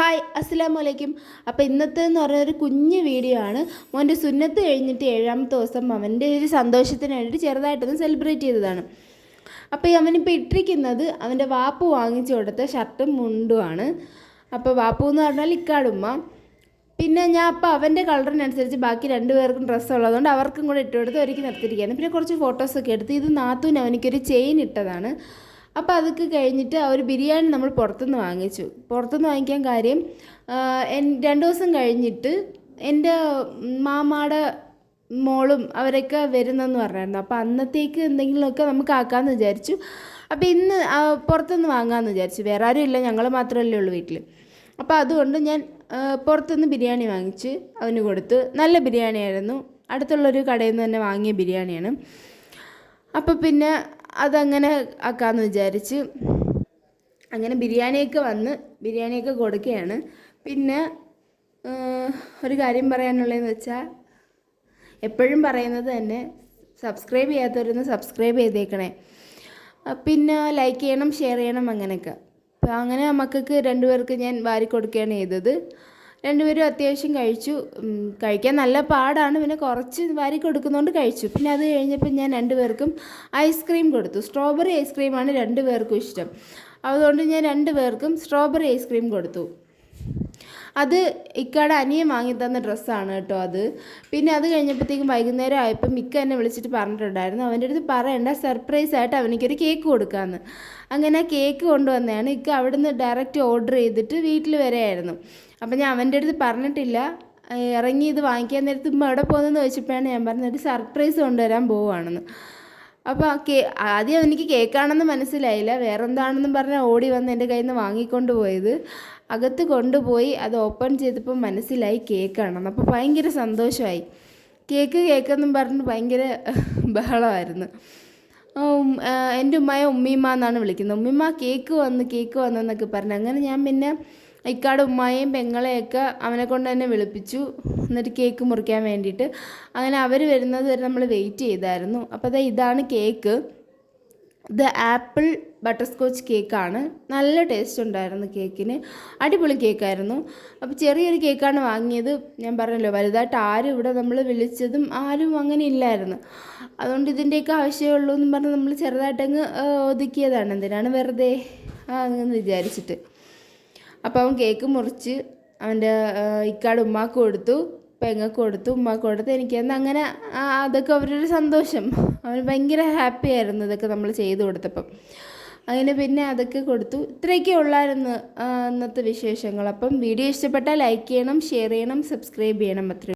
Hi അസ്സലാമു അലൈക്കും. അപ്പോൾ ഇന്നത്തേന്ന് പറഞ്ഞൊരു കുഞ്ഞ് വീഡിയോ ആണ്. മോൻ്റെ സുന്നത്ത് കഴിഞ്ഞിട്ട് 7ാമത്തെ ദിവസം അവൻ്റെ ഒരു സന്തോഷത്തിന് വേണ്ടിയിട്ട് ചെറുതായിട്ടൊന്ന് സെലിബ്രേറ്റ് ചെയ്തതാണ്. അപ്പോൾ അവനിപ്പോൾ ഇട്ടിരിക്കുന്നത് അവൻ്റെ വാപ്പു വാങ്ങിച്ചു കൊടുത്ത ഷർട്ടും മുണ്ടുമാണ്. അപ്പോൾ വാപ്പു എന്ന് പറഞ്ഞാൽ ഇക്കാടുമ്മ. പിന്നെ ഞാൻ അപ്പോൾ അവൻ്റെ കളറിനനുസരിച്ച് ബാക്കി 2 പേർക്കും ഡ്രസ്സ് ഉള്ളതുകൊണ്ട് അവർക്കും കൂടെ ഇട്ടുകൊടുത്ത് ഒരുക്കി നിർത്തിയിരിക്കുകയാണ്. പിന്നെ കുറച്ച് ഫോട്ടോസൊക്കെ എടുത്ത് ഇത് നാത്തൂന് അവനിക്കൊരു ചെയിൻ ഇട്ടതാണ്. അപ്പോൾ അതൊക്കെ കഴിഞ്ഞിട്ട് ഒരു ബിരിയാണി നമ്മൾ പുറത്തുനിന്ന് വാങ്ങിച്ചു. പുറത്തുനിന്ന് വാങ്ങിക്കാൻ കാര്യം 2 ദിവസം കഴിഞ്ഞിട്ട് എൻ്റെ മാമാടെ മോളും അവരൊക്കെ വരുന്നെന്ന് പറഞ്ഞായിരുന്നു. അപ്പോൾ അന്നത്തേക്ക് എന്തെങ്കിലുമൊക്കെ നമുക്ക് ആക്കാമെന്ന് വിചാരിച്ചു. അപ്പോൾ ഇന്ന് പുറത്തുനിന്ന് വാങ്ങാമെന്ന് വിചാരിച്ചു. വേറെ ആരും ഇല്ല, ഞങ്ങൾ മാത്രമല്ലേ ഉള്ളൂ വീട്ടിൽ. അപ്പോൾ അതുകൊണ്ട് ഞാൻ പുറത്തുനിന്ന് ബിരിയാണി വാങ്ങിച്ച് അവന് കൊടുത്തു. നല്ല ബിരിയാണിയായിരുന്നു, അടുത്തുള്ളൊരു കടയിൽ നിന്ന് തന്നെ വാങ്ങിയ ബിരിയാണിയാണ്. അപ്പോൾ പിന്നെ അതങ്ങനെ ആക്കാമെന്ന് വിചാരിച്ച് അങ്ങനെ ബിരിയാണിയൊക്കെ കൊടുക്കുകയാണ്. പിന്നെ ഒരു കാര്യം പറയാനുള്ളതെന്ന് വെച്ചാൽ എപ്പോഴും പറയുന്നത് തന്നെ സബ്സ്ക്രൈബ് ചെയ്യാത്തവരൊന്ന് സബ്സ്ക്രൈബ് ചെയ്തേക്കണേ. പിന്നെ ലൈക്ക് ചെയ്യണം, ഷെയർ ചെയ്യണം, അങ്ങനെയൊക്കെ. അപ്പോൾ അങ്ങനെ മക്കൾക്ക് 2 പേർക്ക് ഞാൻ വാരി കൊടുക്കുകയാണ് ചെയ്തത്. 2 പേരും അത്യാവശ്യം കഴിച്ചു. കഴിക്കാൻ നല്ല പാടാണ്, പിന്നെ കുറച്ച് വാരി കൊടുക്കുന്നതുകൊണ്ട് കഴിച്ചു. പിന്നെ അത് കഴിഞ്ഞപ്പോൾ ഞാൻ 2 പേർക്കും ഐസ്ക്രീം കൊടുത്തു. സ്ട്രോബെറി ഐസ്ക്രീമാണ് 2 പേർക്കും ഇഷ്ടം. അതുകൊണ്ട് ഞാൻ 2 പേർക്കും സ്ട്രോബെറി ഐസ്ക്രീം കൊടുത്തു. അത് ഇക്കാടെ അനിയൻ വാങ്ങി തന്ന ഡ്രസ്സാണ് കേട്ടോ അത്. പിന്നെ അത് കഴിഞ്ഞപ്പോഴത്തേക്കും വൈകുന്നേരം ആയപ്പോൾ മിക്ക എന്നെ വിളിച്ചിട്ട് പറഞ്ഞിട്ടുണ്ടായിരുന്നു അവൻ്റെ അടുത്ത് പറയണ്ട, സർപ്രൈസായിട്ട് അവനിക്കൊരു കേക്ക് കൊടുക്കാമെന്ന്. അങ്ങനെ കേക്ക് കൊണ്ടുവന്നതാണ്. ഇക്ക അവിടുന്ന് ഡയറക്റ്റ് ഓർഡർ ചെയ്തിട്ട് വീട്ടിൽ വരെയായിരുന്നു. അപ്പം ഞാൻ അവൻ്റെ അടുത്ത് പറഞ്ഞിട്ടില്ല. ഇറങ്ങി ഇത് വാങ്ങിക്കാൻ നേരത്ത് എവിടെ പോകുന്നതെന്ന് ചോദിച്ചപ്പോഴാണ് ഞാൻ പറഞ്ഞത് സർപ്രൈസ് കൊണ്ടുവരാൻ പോവുകയാണെന്ന്. അപ്പോൾ ആദ്യം എനിക്ക് കേക്കാണെന്ന് മനസ്സിലായില്ല, വേറെന്താണെന്നും പറഞ്ഞാൽ ഓടി വന്ന് എൻ്റെ കയ്യിൽ നിന്ന് വാങ്ങിക്കൊണ്ട് പോയത്. അകത്ത് കൊണ്ടുപോയി അത് ഓപ്പൺ ചെയ്തപ്പോൾ മനസ്സിലായി കേക്കാണെന്ന്. അപ്പോൾ ഭയങ്കര സന്തോഷമായി. കേക്കെന്നും പറഞ്ഞ് ഭയങ്കര ബഹളമായിരുന്നു. എൻ്റെ ഉമ്മയെ ഉമ്മീമ്മ എന്നാണ് വിളിക്കുന്നത്. ഉമ്മീമ്മ കേക്ക് വന്നെന്നൊക്കെ പറഞ്ഞു. അങ്ങനെ ഞാൻ പിന്നെ ഇക്കാടെ ഉമ്മായെയും പെങ്ങളെയൊക്കെ അവനെ കൊണ്ട് തന്നെ വിളിപ്പിച്ചു, എന്നിട്ട് കേക്ക് മുറിക്കാൻ വേണ്ടിയിട്ട്. അങ്ങനെ അവർ വരുന്നത് വരെ നമ്മൾ വെയിറ്റ് ചെയ്തായിരുന്നു. അപ്പോൾ ഇതാണ് കേക്ക്. ഇത് ആപ്പിൾ ബട്ടർ സ്കോച്ച് കേക്കാണ്. നല്ല ടേസ്റ്റ് ഉണ്ടായിരുന്നു കേക്കിന്, അടിപൊളി കേക്കായിരുന്നു. അപ്പോൾ ചെറിയൊരു കേക്കാണ് വാങ്ങിയത്. ഞാൻ പറഞ്ഞല്ലോ, വലുതായിട്ട് ആരും ഇവിടെ നമ്മൾ വിളിച്ചതും ആരും അങ്ങനെ ഇല്ലായിരുന്നു. അതുകൊണ്ട് ഇതിൻ്റെയൊക്കെ ആവശ്യമുള്ളൂ എന്ന് പറഞ്ഞ് നമ്മൾ ചെറുതായിട്ടങ്ങ് ഒതുക്കിയതാണ്. എന്തിനാണ് വെറുതെ അങ്ങനെ വിചാരിച്ചിട്ട്. അപ്പോൾ അവൻ കേക്ക് മുറിച്ച് അവൻ്റെ ഇക്കാട് ഉമ്മാക്ക് കൊടുത്തു, പെങ്ങൾക്ക് കൊടുത്തു, ഉമ്മാക്ക് കൊടുത്തു. എനിക്കന്ന് അങ്ങനെ അതൊക്കെ അവരൊരു സന്തോഷം. അവൻ ഭയങ്കര ഹാപ്പി ആയിരുന്നു ഇതൊക്കെ നമ്മൾ ചെയ്തു കൊടുത്തപ്പം. അങ്ങനെ പിന്നെ അതൊക്കെ കൊടുത്തു. ഇത്രയൊക്കെ ഉള്ളായിരുന്നു ഇന്നത്തെ വിശേഷങ്ങൾ. അപ്പം വീഡിയോ ഇഷ്ടപ്പെട്ടാൽ ലൈക്ക് ചെയ്യണം, ഷെയർ ചെയ്യണം, സബ്സ്ക്രൈബ് ചെയ്യണം. അത്രയും.